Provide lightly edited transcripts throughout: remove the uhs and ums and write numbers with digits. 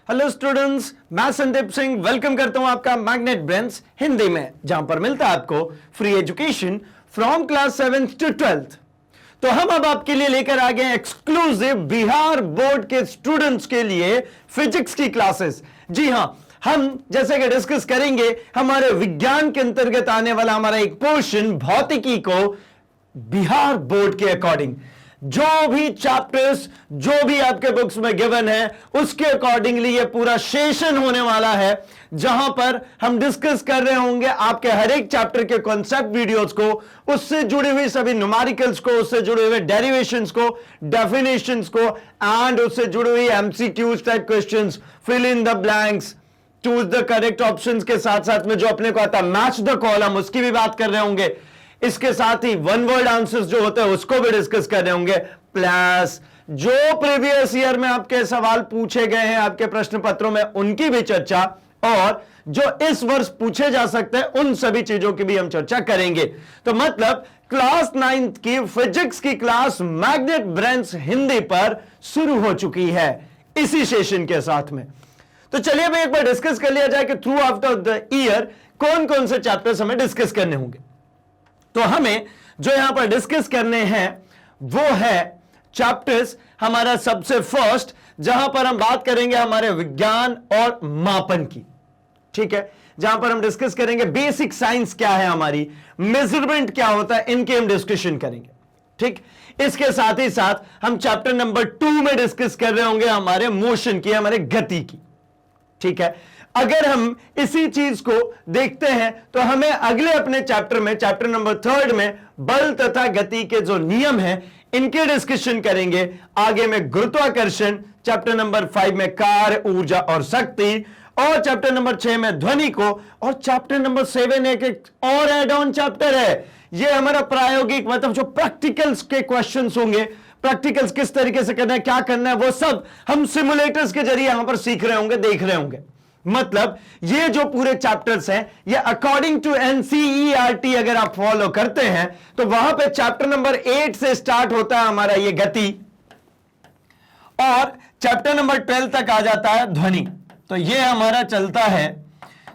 Hello students, मैं Sandeep Singh welcome करता हूं आपका मैग्नेट ब्रेन्स हिंदी में, जहां पर मिलता है आपको free education from class 7th to 12th। तो हम अब आपके लिए लेकर आ गए एक्सक्लूसिव बिहार बोर्ड के स्टूडेंट्स के लिए फिजिक्स की क्लासेस। जी हां, हम जैसे कि डिस्कस करेंगे हमारे विज्ञान के अंतर्गत आने वाला हमारा एक पोर्शन भौतिकी को बिहार बोर्ड के अकॉर्डिंग जो भी चैप्टर्स जो भी आपके बुक्स में गिवन है उसके अकॉर्डिंगली ये पूरा सेशन होने वाला है, जहां पर हम डिस्कस कर रहे होंगे आपके हर एक चैप्टर के कॉन्सेप्ट वीडियोस को, उससे जुड़ी हुई सभी न्यूमेरिकल्स को, उससे जुड़े हुए डेरिवेशंस को, डेफिनेशंस को, एंड उससे जुड़ी हुई MCQs type questions, fill in the blanks, choose the correct options के साथ साथ में जो अपने को आता है मैच द कॉलम, उसकी भी बात कर रहे होंगे। इसके साथ ही वन वर्ड आंसर्स जो होते हैं उसको भी डिस्कस कर रहे होंगे, प्लस जो प्रीवियस ईयर में आपके सवाल पूछे गए हैं आपके प्रश्न पत्रों में उनकी भी चर्चा, और जो इस वर्ष पूछे जा सकते हैं उन सभी चीजों की भी हम चर्चा करेंगे। तो मतलब क्लास 9th की फिजिक्स की क्लास मैग्नेट ब्रेन्स हिंदी पर शुरू हो चुकी है इसी सेशन के साथ में। तो चलिए भाई एक बार डिस्कस कर लिया जाए कि थ्रू आफ्टर द ईयर कौन कौन से चैप्टर्स हमें डिस्कस करने होंगे। तो हमें जो यहां पर डिस्कस करने हैं वो है चैप्टर्स, हमारा सबसे फर्स्ट जहां पर हम बात करेंगे हमारे विज्ञान और मापन की, ठीक है, जहां पर हम डिस्कस करेंगे बेसिक साइंस क्या है हमारी, मेजरमेंट क्या होता है, इनके हम डिस्कशन करेंगे। ठीक, इसके साथ ही साथ हम चैप्टर नंबर 2 में डिस्कस कर रहे होंगे हमारे मोशन की, हमारे गति की। ठीक है, अगर हम इसी चीज को देखते हैं तो हमें अगले अपने चैप्टर में, चैप्टर नंबर 3 में बल तथा गति के जो नियम हैं इनके डिस्कशन करेंगे। आगे में गुरुत्वाकर्षण, चैप्टर नंबर 5 में कार्य, ऊर्जा और शक्ति, और चैप्टर नंबर 6 में ध्वनि को, और चैप्टर नंबर 7 एक और एड ऑन चैप्टर है, ये हमारा प्रायोगिक मतलब जो प्रैक्टिकल्स के क्वेश्चंस होंगे, प्रैक्टिकल्स किस तरीके से करना है, क्या करना है, वो सब हम सिमुलेटर्स के जरिए यहां पर सीख रहे होंगे, देख रहे होंगे। मतलब ये जो पूरे चैप्टर्स हैं ये अकॉर्डिंग टू एनसीईआरटी अगर आप फॉलो करते हैं तो वहां पे चैप्टर नंबर 8 से स्टार्ट होता है हमारा ये गति, और चैप्टर नंबर 12 तक आ जाता है ध्वनि। तो ये हमारा चलता है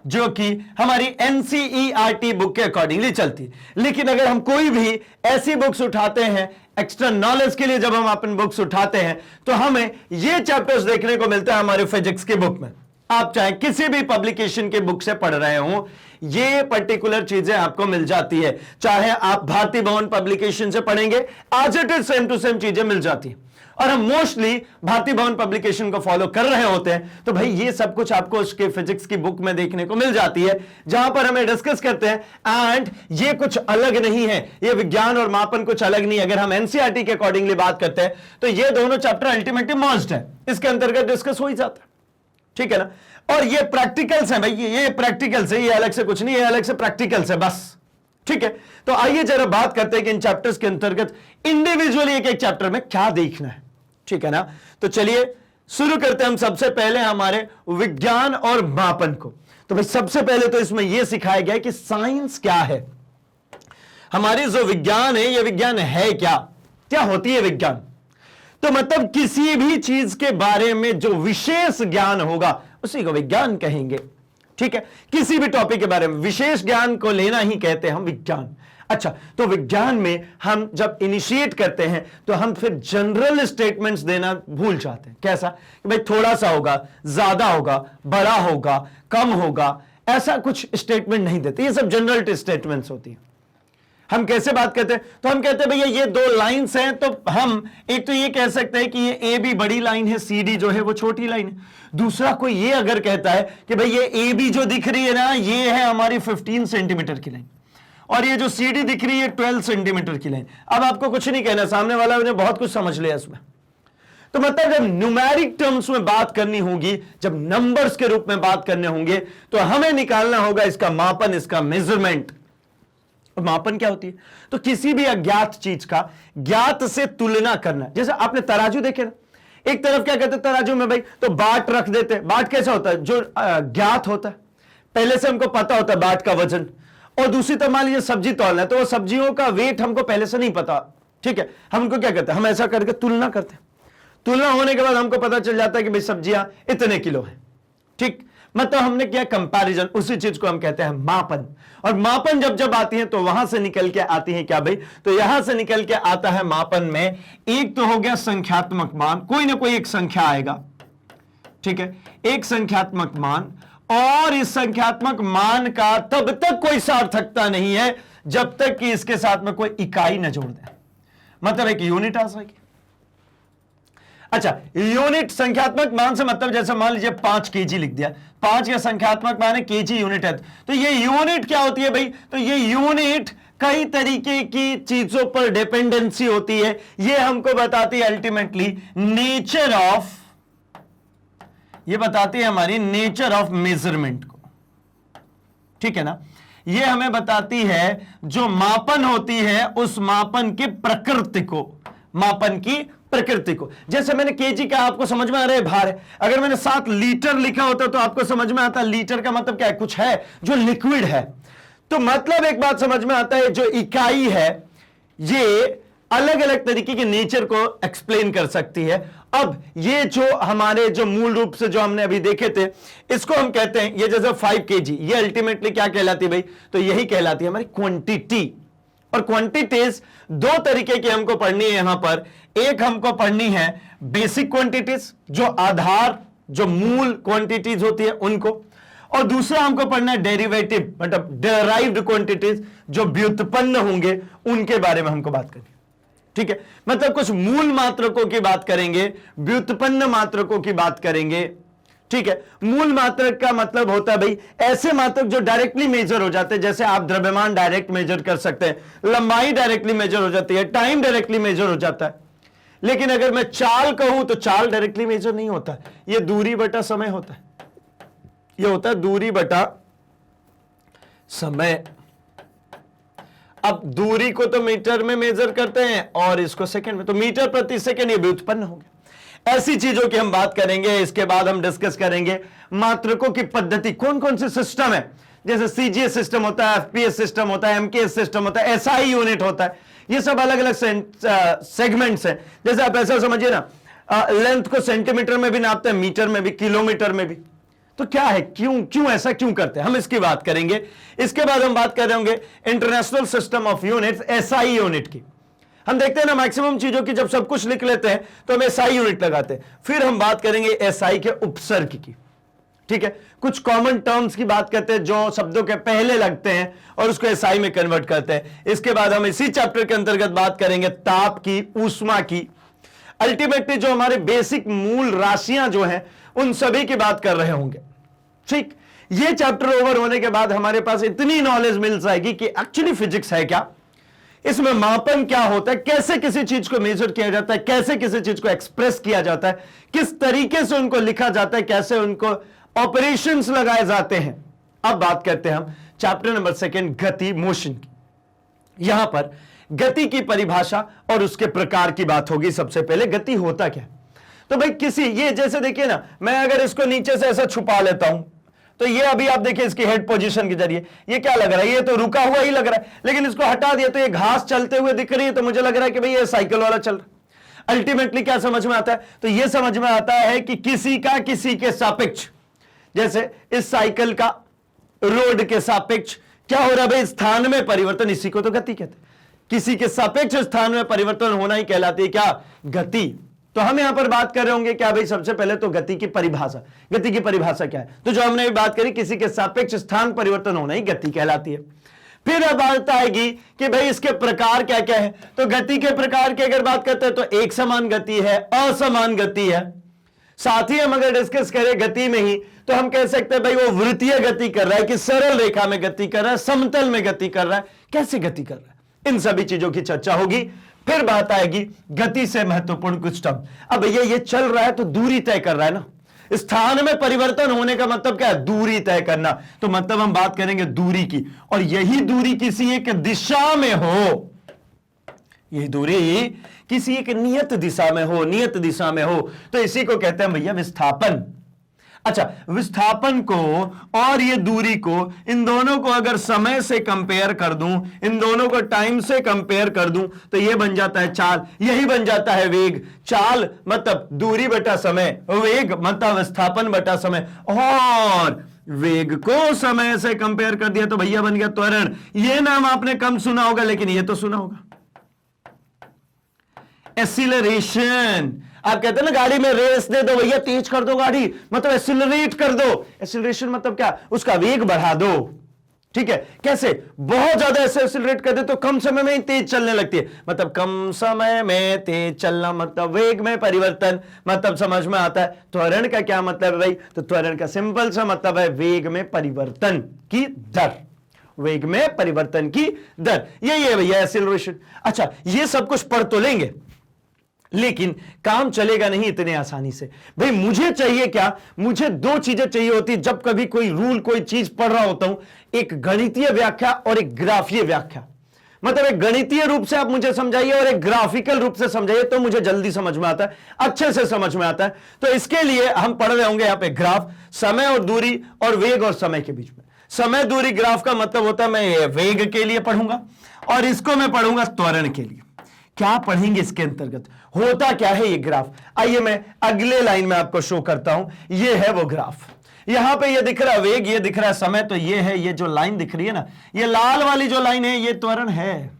जो कि हमारी एनसीईआरटी बुक के अकॉर्डिंगली चलती है। लेकिन अगर हम कोई भी ऐसी बुक्स उठाते हैं एक्स्ट्रा नॉलेज के लिए, जब हम अपन बुक्स उठाते हैं तो हमें ये चैप्टर्स देखने को मिलता है हमारे फिजिक्स की बुक में। आप चाहे किसी भी पब्लिकेशन के बुक से पढ़ रहे हो ये पर्टिकुलर चीजें आपको मिल जाती है। चाहे आप भारती भवन पब्लिकेशन से पढ़ेंगे, आज it is same to same चीजें मिल जाती है। और हम मोस्टली भारती भवन पब्लिकेशन को फॉलो कर रहे होते हैं तो भाई ये सब कुछ आपको उसके फिजिक्स की बुक में देखने को मिल जाती है, जहां पर हमें डिस्कस करते हैं। एंड ये कुछ अलग नहीं है, ये विज्ञान और मापन कुछ अलग नहीं। अगर हम एनसीईआरटी के अकॉर्डिंगली बात करते हैं तो ये दोनों चैप्टर अल्टीमेटली मर्ज्ड है, इसके अंतर्गत डिस्कस हो ही जाता है। ठीक है ना, और ये प्रैक्टिकल्स हैं भाई, ये प्रैक्टिकल्स है, ये अलग से कुछ नहीं है, अलग से प्रैक्टिकल्स है बस। ठीक है, तो आइए जरा बात करते हैं कि इन चैप्टर्स के अंतर्गत इंडिविजुअली एक एक चैप्टर में क्या देखना है। ठीक है ना, तो चलिए शुरू करते हैं हम सबसे पहले हमारे विज्ञान और मापन को। तो भाई सबसे पहले तो इसमें यह सिखाया गया है कि साइंस क्या है, हमारी जो विज्ञान है ये विज्ञान है क्या, क्या होती है विज्ञान। तो मतलब किसी भी चीज के बारे में जो विशेष ज्ञान होगा उसी को विज्ञान कहेंगे। ठीक है, किसी भी टॉपिक के बारे में विशेष ज्ञान को लेना ही कहते हैं हम विज्ञान। अच्छा, तो विज्ञान में हम जब इनिशिएट करते हैं तो हम फिर जनरल स्टेटमेंट्स देना भूल जाते हैं। कैसा कि भाई थोड़ा सा होगा, ज्यादा होगा, बड़ा होगा, कम होगा, ऐसा कुछ स्टेटमेंट नहीं देते। ये सब जनरल स्टेटमेंट्स होती हैं। हम कैसे बात करते हैं, तो हम कहते हैं भैया ये दो लाइंस हैं, तो हम एक तो ये कह सकते हैं कि ये ए बी बड़ी लाइन है, सी डी जो है वो छोटी लाइन है। दूसरा कोई ये अगर कहता है कि भाई ये ए बी जो दिख रही है ना ये है हमारी 15 सेंटीमीटर की लाइन, और ये जो सी डी दिख रही है 12 सेंटीमीटर की लाइन। अब आपको कुछ नहीं कहना, सामने वाला ने बहुत कुछ समझ लिया इसमें। तो मतलब जब न्यूमेरिक टर्म्स में बात करनी होगी, जब नंबर्स के रूप में बात करने होंगे, तो हमें निकालना होगा इसका मापन, इसका मेजरमेंट। मापन क्या होती है, तो किसी भी अज्ञात चीज का ज्ञात से तुलना करना। जैसे आपने तराजू देखे ना, एक तरफ क्या कहते हैं तराजू में भाई, तो बाट रख देते हैं। बाट कैसा होता है, जो ज्ञात होता है, पहले से हमको पता होता है बाट का वजन। और दूसरी तरफ मान लीजिए सब्जी तौलना है, तो वो सब्जियों का वेट हमको पहले से नहीं पता। ठीक है, हम उनको क्या करते हैं, हम ऐसा करके तुलना करते हैं। तुलना होने के बाद हमको पता चल जाता है कि भाई सब्जियां इतने किलो है, ठीक। मतलब हमने किया कंपैरिजन, उसी चीज को हम कहते हैं मापन। और मापन जब जब आती है तो वहां से निकल के आती है क्या भाई, तो यहां से निकल के आता है मापन में, एक तो हो गया संख्यात्मक मान, कोई ना कोई एक संख्या आएगा, ठीक है, एक संख्यात्मक मान। और इस संख्यात्मक मान का तब तक कोई सार्थकता नहीं है जब तक कि इसके साथ में कोई इकाई न जोड़ दे, मतलब एक यूनिट आ सके। अच्छा, यूनिट संख्यात्मक मान से मतलब जैसे मान लीजिए 5 केजी लिख दिया, 5 का संख्यात्मक मान है, केजी यूनिट है, तो ये यूनिट क्या होती है भाई, तो ये यूनिट कई तरीके की चीजों पर डिपेंडेंसी होती है, ये हमको बताती है अल्टीमेटली नेचर ऑफ, ये बताती है हमारी नेचर ऑफ मेजरमेंट को, ठीक है ना। ये हमें बताती है जो मापन होती है उस मापन की प्रकृति को, मापन की प्रकृति को। जैसे मैंने केजी का, आपको समझ में आ रहा है भार है, अगर मैंने 7 लीटर लिखा होता तो आपको समझ में आता लीटर का मतलब क्या है, कुछ है जो लिक्विड है। तो मतलब एक बात समझ में आता है, जो इकाई है ये अलग अलग तरीके के नेचर को एक्सप्लेन कर सकती है। अब ये जो हमारे जो मूल रूप से जो हमने अभी देखे थे, इसको हम कहते हैं, ये जैसे 5 केजी, ये अल्टीमेटली क्या कहलाती है भाई, तो यही कहलाती है हमारी क्वांटिटी। और क्वांटिटीज दो तरीके की हमको पढ़नी है यहां पर, एक हमको पढ़नी है बेसिक क्वांटिटीज, जो आधार जो मूल क्वांटिटीज होती है उनको, और दूसरा हमको पढ़ना है डेरिवेटिव मतलब डेराइव्ड क्वांटिटीज, जो व्युत्पन्न होंगे उनके बारे में हमको बात करनी, ठीक है। मतलब कुछ मूल मात्रकों की बात करेंगे, व्युत्पन्न मात्रकों की बात करेंगे, ठीक है। मूल मात्रक का मतलब होता है भाई ऐसे मात्रक जो डायरेक्टली मेजर हो जाते हैं, जैसे आप द्रव्यमान डायरेक्ट मेजर कर सकते हैं, लंबाई डायरेक्टली मेजर हो जाती है, टाइम डायरेक्टली मेजर हो जाता है। लेकिन अगर मैं चाल कहूं तो चाल डायरेक्टली मेजर नहीं होता, यह दूरी बटा समय होता है, यह होता है दूरी बटा समय। अब दूरी को तो मीटर में मेजर करते हैं और इसको सेकंड में, तो मीटर प्रति सेकंड ये व्युत्पन्न हो गया। ऐसी चीजों की हम बात करेंगे। इसके बाद हम डिस्कस करेंगे मात्रकों की पद्धति, कौन कौन से सिस्टम है, जैसे सीजीएस सिस्टम होता है, एफपीएस सिस्टम होता है, एमकेएस सिस्टम होता है, एसआई यूनिट होता है, ये सब अलग अलग सेगमेंट्स हैं। जैसे आप ऐसा समझिए ना, लेंथ को सेंटीमीटर में भी नापते हैं, मीटर में भी, किलोमीटर में भी। तो क्या है, क्यों ऐसा क्यों करते हैं, हम इसकी बात करेंगे। इसके बाद हम बात कर रहे होंगे international system of units, SI unit की। हम देखते हैं ना मैक्सिमम चीजों की जब सब कुछ लिख लेते हैं तो हम एसआई यूनिट लगाते हैं। फिर हम बात करेंगे एसआई के उपसर्ग की, ठीक है। कुछ कॉमन टर्म्स की बात करते हैं जो शब्दों के पहले लगते हैं और उसको एसआई में कन्वर्ट करते हैं। इसके बाद हम इसी चैप्टर के अंतर्गत बात करेंगे ताप की, ऊष्मा की, अल्टीमेटली जो हमारे बेसिक मूल राशियां जो हैं उन सभी की बात कर रहे होंगे, ठीक। ये चैप्टर ओवर होने के बाद हमारे पास इतनी नॉलेज मिल जाएगी कि एक्चुअली फिजिक्स है क्या, इसमें मापन क्या होता है, कैसे किसी चीज को मेजर किया जाता है, कैसे किसी चीज को एक्सप्रेस किया जाता है, किस तरीके से उनको लिखा जाता है, कैसे उनको ऑपरेशंस लगाए जाते हैं। अब बात करते हैं हम चैप्टर नंबर 2 गति, मोशन की। यहां पर गति की परिभाषा और उसके प्रकार की बात होगी। सबसे पहले गति होता क्या है, तो भाई किसी, ये जैसे देखिए ना, मैं अगर इसको नीचे से ऐसा छुपा लेता हूं तो ये अभी आप देखिए इसकी हेड पोजीशन के जरिए ये क्या लग रहा है, ये तो रुका हुआ ही लग रहा है। लेकिन इसको हटा दिया तो ये घास चलते हुए दिख रही है, तो मुझे लग रहा है कि भाई ये साइकिल वाला चल रहा है। अल्टीमेटली क्या समझ में आता है, तो ये समझ में आता है कि किसी का किसी के सापेक्ष, जैसे इस साइकिल का रोड के सापेक्ष क्या हो रहा है भाई, स्थान में परिवर्तन, इसी को तो गति कहते हैं। किसी के सापेक्ष स्थान में परिवर्तन होना ही कहलाती है क्या, गति। तो हम यहां पर बात कर रहे होंगे क्या भाई, सबसे पहले तो गति की परिभाषा। गति की परिभाषा क्या है, तो जो हमने भी बात करी, किसी के सापेक्ष स्थान परिवर्तन होना ही गति कहलाती है। फिर अब बात आएगी कि भाई इसके प्रकार क्या क्या है, तो गति के प्रकार की अगर बात करते हैं तो एक समान गति है, असमान गति है। साथ ही हम अगर डिस्कस करें गति में ही तो हम कह सकते हैं भाई वो वृत्तीय गति कर रहा है कि सरल रेखा में गति कर रहा है, समतल में गति कर रहा है, कैसे गति कर रहा है, इन सभी चीजों की चर्चा होगी। फिर बात आएगी गति से महत्वपूर्ण कुछ टर्म। अब भैया ये चल रहा है तो दूरी तय कर रहा है ना, स्थान में परिवर्तन होने का मतलब क्या है, दूरी तय करना। तो मतलब हम बात करेंगे दूरी की, और यही दूरी किसी एक दिशा में हो, यही दूरी किसी एक नियत दिशा में हो, नियत दिशा में हो, तो इसी को कहते हैं भैया विस्थापन। अच्छा, विस्थापन को और ये दूरी को, इन दोनों को अगर समय से कंपेयर कर दूं, इन दोनों को टाइम से कंपेयर कर दूं, तो ये बन जाता है चाल, यही बन जाता है वेग। चाल मतलब दूरी बटा समय, वेग मतलब विस्थापन बटा समय, और वेग को समय से कंपेयर कर दिया तो भैया बन गया त्वरण। ये नाम आपने कम सुना होगा, लेकिन ये तो सुना होगा, एक्सीलरेशन। आप कहते हैं ना गाड़ी में रेस दे दो भैया, तेज कर दो गाड़ी, मतलब एक्सीलरेट कर दो। एक्सीलरेशन मतलब क्या, उसका वेग बढ़ा दो। ठीक है, कैसे, बहुत ज्यादा ऐसे एक्सीलरेट कर दे तो कम समय में ही तेज चलने लगती है, मतलब कम समय में तेज चलना मतलब वेग में परिवर्तन, मतलब समझ में आता है। त्वरण का क्या मतलब है भाई, तो त्वरण का सिंपल सा मतलब है वेग में परिवर्तन की दर, वेग में परिवर्तन की दर, यही है भैया एक्सीलरेशन। अच्छा, ये सब कुछ पढ़ तो लेंगे, लेकिन काम चलेगा नहीं इतने आसानी से। भाई मुझे चाहिए क्या, मुझे दो चीजें चाहिए होती जब कभी कोई रूल, कोई चीज पढ़ रहा होता हूं, एक गणितीय व्याख्या और एक ग्राफीय व्याख्या। मतलब एक गणितीय रूप से आप मुझे समझाइए और एक ग्राफिकल रूप से समझाइए, तो मुझे जल्दी समझ में आता है, अच्छे से समझ में आता है। तो इसके लिए हम पढ़ रहे होंगे यहां पे ग्राफ, समय और दूरी, और वेग और समय के बीच में। समय दूरी ग्राफ का मतलब होता है मैं वेग के लिए पढ़ूंगा, और इसको मैं पढ़ूंगा त्वरण के लिए। क्या पढ़ेंगे इसके अंतर्गत, होता क्या है ये ग्राफ, आइए मैं अगले लाइन में आपको शो करता हूं। ये है वो ग्राफ, यहां पे ये दिख रहा है वेग, ये दिख रहा है समय, तो ये है, ये जो लाइन दिख रही है ना, ये लाल वाली जो लाइन है, ये त्वरण है।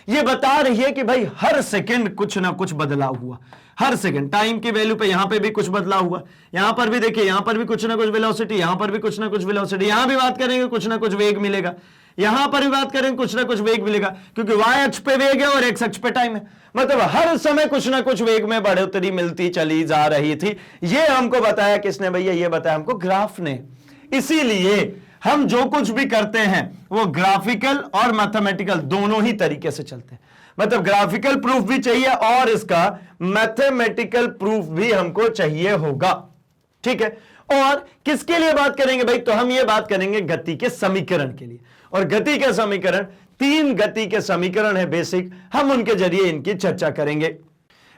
ये बता रही है कि भाई हर सेकंड कुछ ना कुछ बदलाव हुआ, हर सेकंड टाइम की वैल्यू पे यहां पे भी कुछ बदलाव हुआ, यहां पर भी देखिए, यहां पर भी कुछ ना कुछ वेलोसिटी, यहां पर भी कुछ ना कुछ वेलोसिटी, यहां भी बात करेंगे कुछ ना कुछ वेग मिलेगा, यहां पर भी बात करेंगे कुछ ना कुछ वेग मिलेगा, क्योंकि y अक्ष पे वेग है और x अक्ष पे टाइम है। मतलब हर समय कुछ ना कुछ वेग में बढ़ोतरी मिलती चली जा रही थी। ये हमको बताया किसने भैया, ये बताया हमको ग्राफ ने। इसीलिए हम जो कुछ भी करते हैं वो ग्राफिकल और मैथमेटिकल दोनों ही तरीके से चलते हैं। मतलब ग्राफिकल प्रूफ भी चाहिए और इसका मैथमेटिकल प्रूफ भी हमको चाहिए होगा। ठीक है, और किसके लिए बात करेंगे भाई, तो हम ये बात करेंगे गति के समीकरण के लिए। और गति के समीकरण, तीन गति के समीकरण है बेसिक, हम उनके जरिए इनकी चर्चा करेंगे।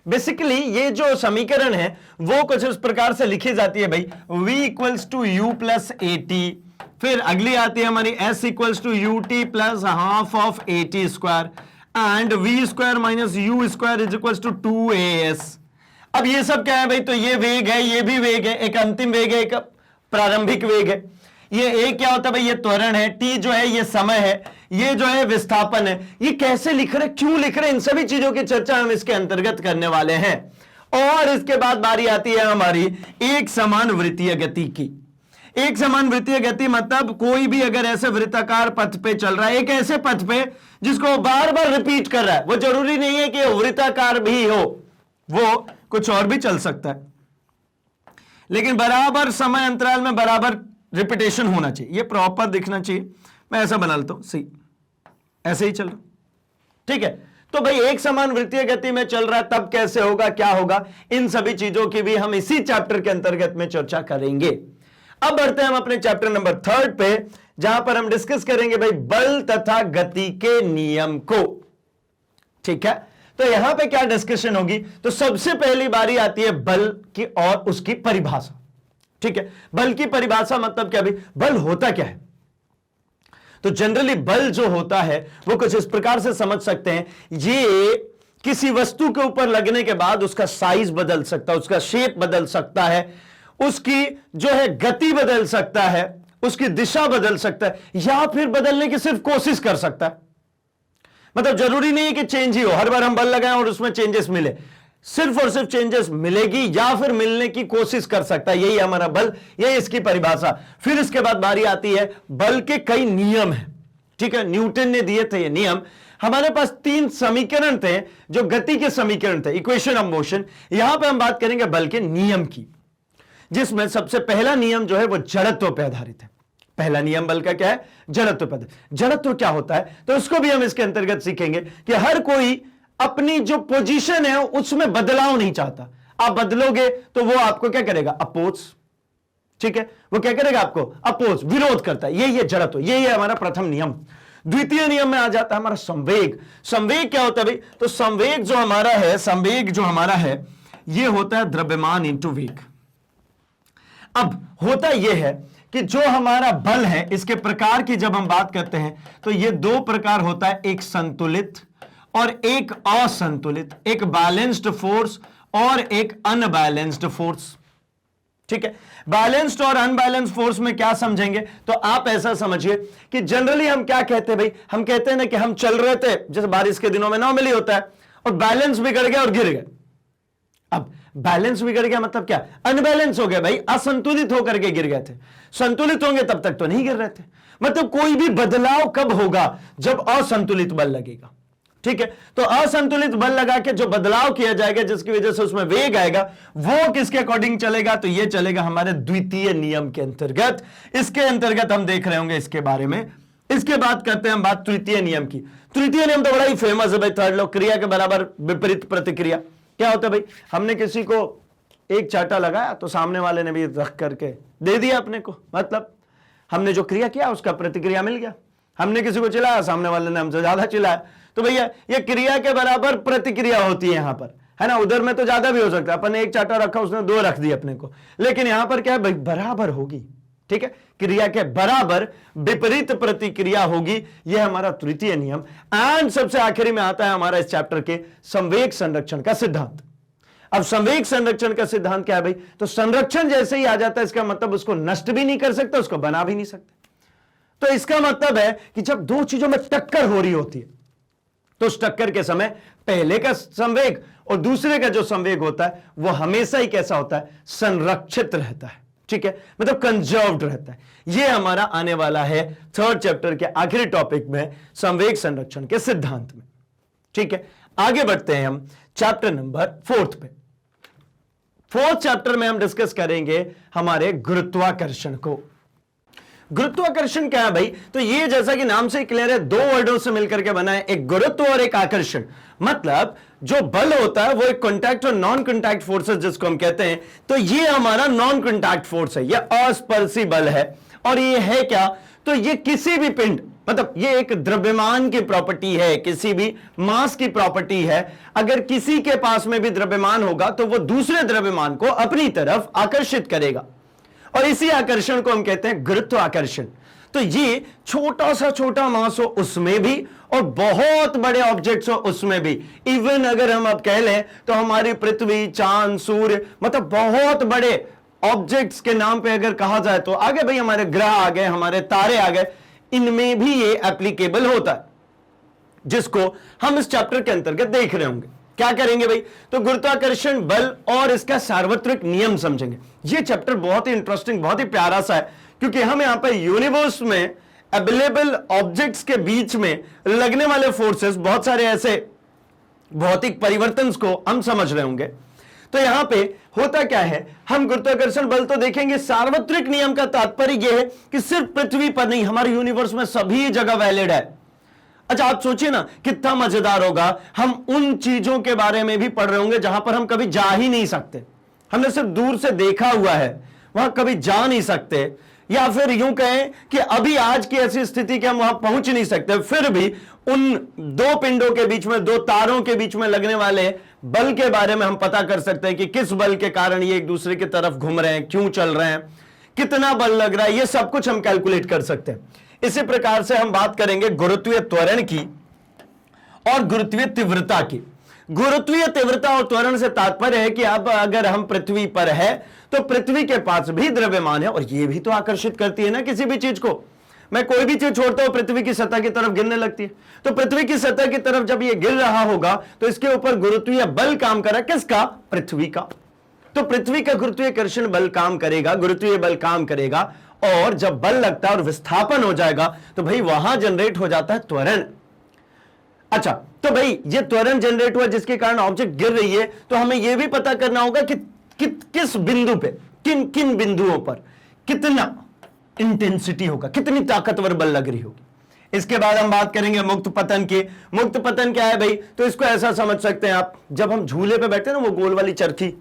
बेसिकली ये जो समीकरण है वो कुछ इस प्रकार से लिखी जाती है भाई, v equals to u plus a t, फिर अगली आती है हमारी s equals to u t plus half of a t square, and v square minus u square is equals to 2as। अब ये सब क्या है भाई, तो ये वेग है, ये भी वेग है, एक अंतिम वेग है, एक प्रारंभिक वेग है। ये ए क्या होता है भाई, ये त्वरण है, टी जो है ये समय है, ये जो है विस्थापन है। ये कैसे लिख रहे, क्यों लिख रहे, इन सभी चीजों की चर्चा हम इसके अंतर्गत करने वाले हैं। और इसके बाद बारी आती है हमारी एक समान वृत्तीय गति की। एक समान वृत्तीय गति मतलब कोई भी अगर ऐसे वृत्ताकार पथ पे चल रहा है, एक ऐसे पथ पे जिसको बार बार रिपीट कर रहा है, वो जरूरी नहीं है कि वृत्ताकार भी हो, वो कुछ और भी चल सकता है, लेकिन बराबर समय अंतराल में बराबर रिपीटेशन होना चाहिए, ये प्रॉपर दिखना चाहिए। मैं ऐसा बना लेता हूं, सी ऐसे ही चल रहा, ठीक है। तो भाई एक समान वृत्तीय गति में चल रहा है, तब कैसे होगा, क्या होगा, इन सभी चीजों की भी हम इसी चैप्टर के अंतर्गत में चर्चा करेंगे। अब बढ़ते हैं हम अपने चैप्टर नंबर 3 पे, जहां पर हम डिस्कस करेंगे भाई बल तथा गति के नियम को। ठीक है, तो यहां पे क्या डिस्कशन होगी, तो सबसे पहली बारी आती है बल की और उसकी परिभाषा। ठीक है, बल की परिभाषा मतलब क्या भाई, बल होता क्या है। तो जनरली बल जो होता है वो कुछ इस प्रकार से समझ सकते हैं, ये किसी वस्तु के ऊपर लगने के बाद उसका साइज बदल सकता है, उसका शेप बदल सकता है, उसकी जो है गति बदल सकता है, उसकी दिशा बदल सकता है, या फिर बदलने की सिर्फ कोशिश कर सकता है। मतलब जरूरी नहीं है कि चेंज ही हो, हर बार हम बल लगाएं और उसमें चेंजेस मिले, सिर्फ और सिर्फ चेंजेस मिलेगी या फिर मिलने की कोशिश कर सकता है, यही हमारा बल, यही इसकी परिभाषा। फिर इसके बाद बारी आती है बल के कई नियम है। ठीक है, न्यूटन ने दिए थे ये नियम। हमारे पास 3 समीकरण थे जो गति के समीकरण थे, इक्वेशन ऑफ मोशन। यहां पे हम बात करेंगे बल के नियम की, जिसमें सबसे पहला नियम जो है वो जड़त्व पे आधारित है। पहला नियम बल का क्या है, जड़त्व पे आधारित। जड़त्व क्या होता है, तो उसको भी हम इसके अंतर्गत सीखेंगे कि हर कोई अपनी जो पोजीशन है उसमें बदलाव नहीं चाहता। आप बदलोगे तो वो आपको क्या करेगा, अपोज। ठीक है, वो क्या करेगा, आपको अपोज, विरोध करता है। यही है जड़त्व, यही है हमारा प्रथम नियम। द्वितीय नियम में आ जाता है हमारा संवेग। संवेग क्या होता है भाई, तो संवेग जो हमारा है, संवेग जो हमारा है ये होता है द्रव्यमान इंटू वेग। अब होता यह है कि जो हमारा बल है इसके प्रकार की जब हम बात करते हैं तो ये दो प्रकार होता है, एक संतुलित और एक असंतुलित, एक बैलेंस्ड फोर्स और एक अनबैलेंस्ड फोर्स। ठीक है, बैलेंस्ड और अनबैलेंस्ड फोर्स में क्या समझेंगे तो आप ऐसा समझिए कि जनरली हम क्या कहते हैं भाई, हम कहते हैं ना कि हम चल रहे थे जैसे बारिश के दिनों में नॉर्मली होता है और बैलेंस बिगड़ गया और गिर गए। अब बैलेंस बिगड़ गया मतलब क्या, अनबैलेंस हो गया भाई, असंतुलित होकर के गिर गए थे। संतुलित होंगे तब तक तो नहीं गिर रहे थे। मतलब कोई भी बदलाव कब होगा, जब असंतुलित बल लगेगा। ठीक है, तो असंतुलित बल लगा के जो बदलाव किया जाएगा जिसकी वजह से उसमें वेग आएगा, वो किसके अकॉर्डिंग चलेगा, तो ये चलेगा हमारे द्वितीय नियम के अंतर्गत। इसके अंतर्गत हम देख रहे होंगे इसके बारे में। इसके बाद करते हैं हम बात तृतीय नियम की। तृतीय नियम तो बड़ा ही फेमस है भाई, थर्ड लॉ, क्रिया के बराबर विपरीत प्रतिक्रिया। क्या होता है भाई, हमने किसी को एक चाटा लगाया तो सामने वाले ने भी रख करके दे दिया अपने को, मतलब हमने जो क्रिया किया उसका प्रतिक्रिया मिल गया। हमने किसी को चिल्लाया, सामने वाले ने हमसे ज्यादा चिल्लाया, तो भैया ये क्रिया के बराबर प्रतिक्रिया होती है यहां पर, है ना। उधर में तो ज्यादा भी हो सकता है, अपन ने एक चाटा रखा उसने दो रख दिया अपने को, लेकिन यहां पर क्या है भाई, बराबर होगी। ठीक है, क्रिया के बराबर विपरीत प्रतिक्रिया होगी, यह हमारा तृतीय नियम। एंड सबसे आखिरी में आता है हमारा इस चैप्टर के संवेग संरक्षण का सिद्धांत। अब संवेग संरक्षण का सिद्धांत क्या है भाई, तो संरक्षण जैसे ही आ जाता है इसका मतलब उसको नष्ट भी नहीं कर सकते, उसको बना भी नहीं सकते। तो इसका मतलब है कि जब दो चीजों में टक्कर हो रही होती है तो उस टक्कर के समय पहले का संवेग और दूसरे का जो संवेग होता है वो हमेशा ही कैसा होता है, संरक्षित रहता है। ठीक है, मतलब कंजर्व्ड रहता है। ये हमारा आने वाला है थर्ड चैप्टर के आखिरी टॉपिक में, संवेग संरक्षण के सिद्धांत में। ठीक है, आगे बढ़ते हैं हम चैप्टर नंबर 4 पे। फोर्थ चैप्टर में हम डिस्कस करेंगे हमारे गुरुत्वाकर्षण को। गुरुत्वाकर्षण क्या है भाई, तो ये जैसा कि नाम से क्लियर है, दो वर्डों से मिलकर के बना है, एक गुरुत्व और एक आकर्षण। मतलब जो बल होता है वो एक कॉन्टैक्ट और नॉन कॉन्टैक्ट फोर्सेस जिसको हम कहते हैं, तो ये हमारा नॉन कॉन्टैक्ट फोर्स है, ये अस्पर्शी बल है। और ये है क्या, तो ये किसी भी पिंड, मतलब ये एक द्रव्यमान की प्रॉपर्टी है, किसी भी मास की प्रॉपर्टी है। अगर किसी के पास में भी द्रव्यमान होगा तो वो दूसरे द्रव्यमान को अपनी तरफ आकर्षित करेगा, और इसी आकर्षण को हम कहते हैं गुरुत्वाकर्षण। तो ये छोटा सा छोटा मास हो उसमें भी और बहुत बड़े ऑब्जेक्ट्स हो उसमें भी। इवन अगर हम अब कह लें तो हमारी पृथ्वी, चांद, सूर्य, मतलब बहुत बड़े ऑब्जेक्ट्स के नाम पे अगर कहा जाए तो आगे भाई हमारे ग्रह आ गए, हमारे तारे आ गए, इनमें भी ये एप्लीकेबल होता है, जिसको हम इस चैप्टर के अंतर्गत देख रहे होंगे। क्या करेंगे भाई, तो गुरुत्वाकर्षण बल और इसका सार्वत्रिक नियम समझेंगे। ये चैप्टर बहुत ही इंटरेस्टिंग, बहुत ही प्यारा सा है, क्योंकि हम यहां पर यूनिवर्स में अवेलेबल ऑब्जेक्ट्स के बीच में लगने वाले फोर्सेस, बहुत सारे ऐसे भौतिक परिवर्तन को हम समझ रहे होंगे। तो यहां पे होता क्या है, हम गुरुत्वाकर्षण बल तो देखेंगे। सार्वत्रिक नियम का तात्पर्य यह है कि सिर्फ पृथ्वी पर नहीं, हमारे यूनिवर्स में सभी जगह वैलिड है। अच्छा आप सोचिए ना कितना मजेदार होगा, हम उन चीजों के बारे में भी पढ़ रहे होंगे जहां पर हम कभी जा ही नहीं सकते, हमने सिर्फ दूर से देखा हुआ है, वहां कभी जा नहीं सकते, या फिर यूं कहें कि अभी आज की ऐसी स्थिति कि हम वहां पहुंच नहीं सकते, फिर भी उन दो पिंडों के बीच में, दो तारों के बीच में लगने वाले बल के बारे में हम पता कर सकते हैं कि किस बल के कारण ये एक दूसरे की तरफ घूम रहे हैं, क्यों चल रहे हैं, कितना बल लग रहा है, ये सब कुछ हम कैलकुलेट कर सकते हैं। इसी प्रकार से हम बात करेंगे गुरुत्वीय त्वरण की और गुरुत्वीय तीव्रता की। गुरुत्वीय तीव्रता और त्वरण से तात्पर्य है कि अब अगर हम पृथ्वी पर है तो पृथ्वी के पास भी द्रव्यमान है, और ये भी तो आकर्षित करती है ना किसी भी चीज को। मैं कोई भी चीज छोड़ता हूं पृथ्वी की सतह की तरफ गिरने लगती है, तो पृथ्वी की सतह की तरफ जब ये गिर रहा होगा तो इसके ऊपर गुरुत्वीय बल काम कर रहा है, किसका, पृथ्वी का। तो पृथ्वी का गुरुत्वाकर्षण बल काम करेगा, गुरुत्वीय बल काम करेगा, और जब बल लगता है और विस्थापन हो जाएगा तो भाई वहां जनरेट हो जाता है त्वरण। अच्छा तो भाई ये त्वरण जनरेट हुआ जिसके कारण ऑब्जेक्ट गिर रही है, तो हमें यह भी पता करना होगा कि किस बिंदु पे, किन किन बिंदुओं पर कितना इंटेंसिटी होगा, कितनी ताकतवर बल लग रही होगी। इसके बाद हम बात करेंगे मुक्त पतन की। मुक्त पतन क्या है भाई, तो इसको ऐसा समझ सकते हैं आप, जब हम झूले पे बैठते हैं ना वो गोल वाली चरखी,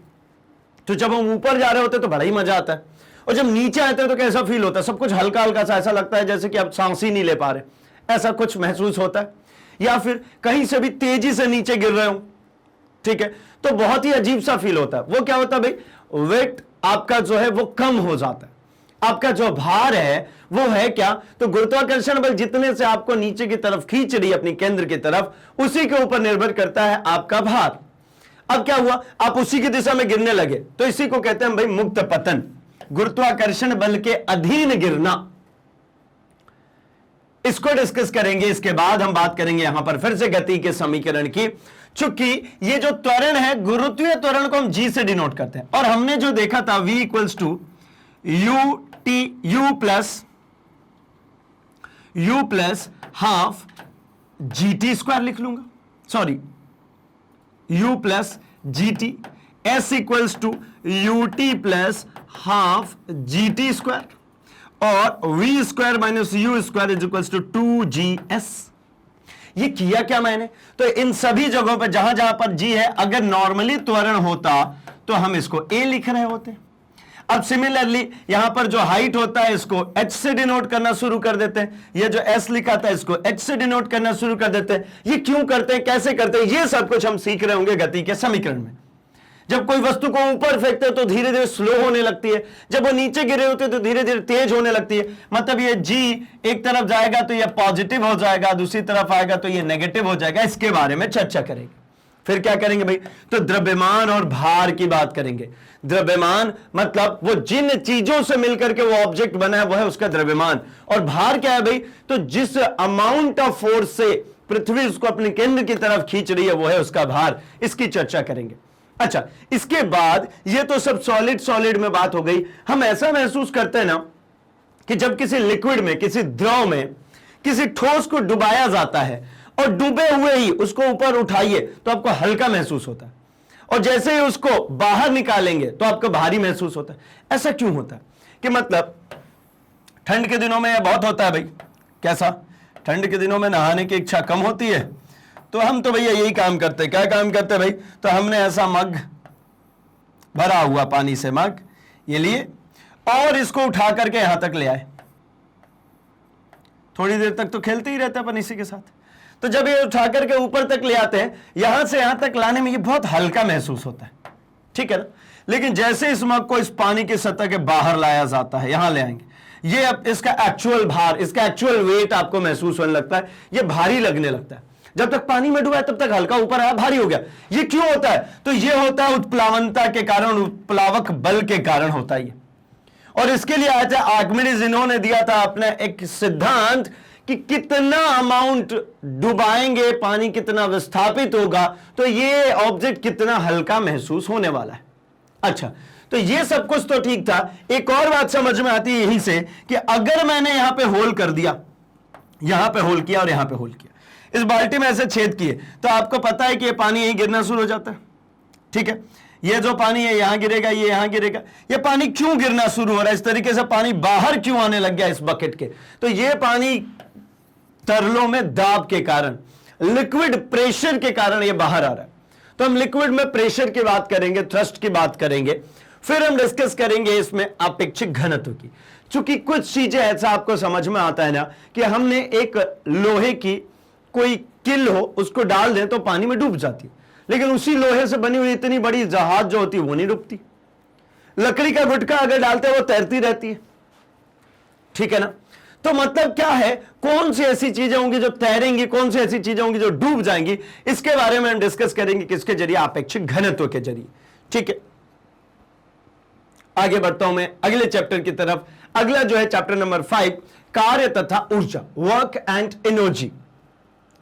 तो जब हम ऊपर जा रहे होते हैं तो बड़ा ही मजा आता है, और जब नीचे आते हैं तो कैसा फील होता है, सब कुछ हल्का हल्का सा, ऐसा लगता है जैसे कि आप सांस ही नहीं ले पा रहे, ऐसा कुछ महसूस होता है। या फिर कहीं से भी तेजी से नीचे गिर रहे हो, ठीक है, तो बहुत ही अजीब सा फील होता है। वो क्या होता है भाई, वेट आपका जो है वो कम हो जाता है। आपका जो भार है वो है क्या, तो गुरुत्वाकर्षण बल जितने से आपको नीचे की तरफ खींच रही है अपनी केंद्र की तरफ, उसी के ऊपर निर्भर करता है आपका भार। अब क्या हुआ, आप उसी की दिशा में गिरने लगे, तो इसी को कहते हैं भाई मुक्त पतन, गुरुत्वाकर्षण बल के अधीन गिरना। इसको डिस्कस करेंगे, इसके बाद हम बात करेंगे यहां पर फिर से गति के समीकरण की। चूंकि ये जो त्वरण है, गुरुत्वीय त्वरण को हम जी से डिनोट करते हैं, और हमने जो देखा था v equals to u plus half g t square लिख लूंगा, sorry u plus g t, s equals to u t plus half g t square, और v square minus u square is equals to 2gs। ये किया क्या मैंने, तो इन सभी जगहों पर जहां जहां पर g है, अगर नॉर्मली त्वरण होता तो हम इसको a लिख रहे होते। अब सिमिलरली यहां पर जो हाइट होता है इसको h से डिनोट करना शुरू कर देते हैं, ये जो s लिखा था इसको h से डिनोट करना शुरू कर देते हैं। ये क्यों करते हैं, कैसे करते हैं, ये सब कुछ हम सीख रहे होंगे गति के समीकरण में। जब कोई वस्तु को ऊपर फेंकते हैं तो धीरे धीरे स्लो होने लगती है, जब वो नीचे गिरे होते हैं तो धीरे धीरे तेज होने लगती है। मतलब ये g एक तरफ जाएगा तो ये पॉजिटिव हो जाएगा, दूसरी तरफ आएगा तो ये नेगेटिव हो जाएगा। इसके बारे में चर्चा करेंगे। फिर क्या करेंगे भाई, तो द्रव्यमान और भार की बात करेंगे। द्रव्यमान मतलब वो जिन चीजों से मिलकर के वो ऑब्जेक्ट बना है वो है उसका द्रव्यमान, और भार क्या है भाई, तो जिस अमाउंट ऑफ फोर्स से पृथ्वी उसको अपने केंद्र की तरफ खींच रही है वो है उसका भार। इसकी चर्चा करेंगे। अच्छा, इसके बाद ये तो सब सॉलिड में बात हो गई। हम ऐसा महसूस करते हैं ना कि जब किसी लिक्विड में, किसी द्रव में, किसी ठोस को डुबाया जाता है और डूबे हुए ही उसको ऊपर उठाइए तो आपको हल्का महसूस होता है, और जैसे ही उसको बाहर निकालेंगे तो आपको भारी महसूस होता है। ऐसा क्यों होता है, कि मतलब ठंड के दिनों में यह बहुत होता है भाई। कैसा, ठंड के दिनों में नहाने की इच्छा कम होती है, तो हम तो भैया यही काम करते हैं। क्या काम करते हैं भाई, तो हमने ऐसा मग भरा हुआ पानी से मग ये लिए और इसको उठा करके यहां तक ले आए। थोड़ी देर तक तो खेलते ही रहता है अपन इसी के साथ। तो जब ये उठा करके ऊपर तक ले आते हैं, यहां से यहां तक लाने में ये बहुत हल्का महसूस होता है, ठीक है ना। लेकिन जैसे इस मग को इस पानी की सतह के बाहर लाया जाता है, यहां ले आएंगे, ये अब इसका एक्चुअल भार, इसका एक्चुअल वेट आपको महसूस होने लगता है, ये भारी लगने लगता है। जब तक पानी में डूबा है तब तक हल्का, ऊपर आया भारी हो गया। ये क्यों होता है, तो ये होता है उत्प्लावनता के कारण, उत्प्लावक बल के कारण होता है ये। और इसके लिए आया था आर्किमिडीज, इन्होंने दिया था अपना एक सिद्धांत कि कितना अमाउंट डुबाएंगे, पानी कितना विस्थापित होगा, तो ये ऑब्जेक्ट कितना हल्का महसूस होने वाला है। अच्छा, तो ये सब कुछ तो ठीक था। एक और बात समझ में आती है यहीं से कि अगर मैंने यहां पे होल कर दिया, यहां पे होल किया और यहां पे होल किया, इस बाल्टी में ऐसे छेद किए, तो आपको पता है कि ये पानी यहीं गिरना शुरू हो जाता है, ठीक है। ये जो पानी है यहां गिरेगा, ये यहां गिरेगा। ये पानी क्यों गिरना शुरू हो रहा है, इस तरीके से पानी बाहर क्यों आने लग गया इस बकेट के, तो ये पानी तरलों में दाब के कारण, लिक्विड प्रेशर के कारण ये बाहर आ रहा है। तो हम लिक्विड में प्रेशर की बात करेंगे, थ्रस्ट की बात करेंगे, फिर हम डिस्कस करेंगे इसमें अपेक्षिक घनत्व की। चूंकि कुछ चीजें ऐसा आपको समझ में आता है ना कि हमने एक लोहे की कोई किल हो, उसको डाल दें तो पानी में डूब जाती है, लेकिन उसी लोहे से बनी हुई इतनी बड़ी जहाज जो होती है वो नहीं डूबती। लकड़ी का गुटका अगर डालते हैं वो तैरती रहती है, ठीक है ना। तो मतलब क्या है, कौन सी ऐसी चीजें होंगी जो तैरेंगी, कौन सी ऐसी चीजें होंगी जो डूब जाएंगी, इसके बारे में हम डिस्कस करेंगे किसके जरिए, अपेक्षिक घनत्व के जरिए, ठीक है। आगे बढ़ता हूं मैं अगले चैप्टर की तरफ। अगला जो है चैप्टर नंबर 5, कार्य तथा ऊर्जा, वर्क एंड एनर्जी।